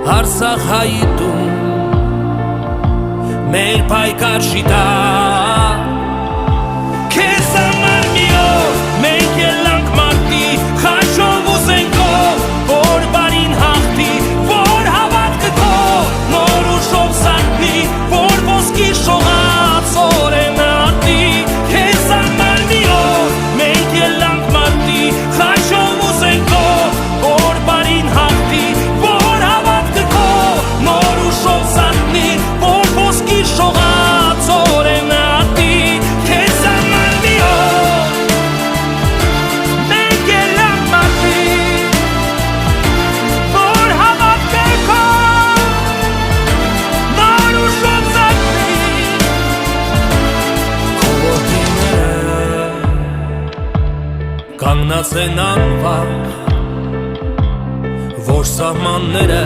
Արցախ հայտում մեր պայքար շիտա քեզ համար մի օր մենք ելանք մարտի խաչով ու զենքով որ բարին հաղթի որ հավատքը քո նոր ուժով սարքվի որ ոսկի շողած օրենը ատի քեզ համար մի օր մենք ելանք մարտի խաչով ու զենքով որ բարին հաղթի որ հավատքը քո նոր ուժով սարքվի որ ոսկի շողած օրենը ատի քեզ համար մի օր մենք ելանք մարտի որ հավատքը քո նոր ուժով սարքվի քո ոտիները կանգնած են անվախ որ սահմանները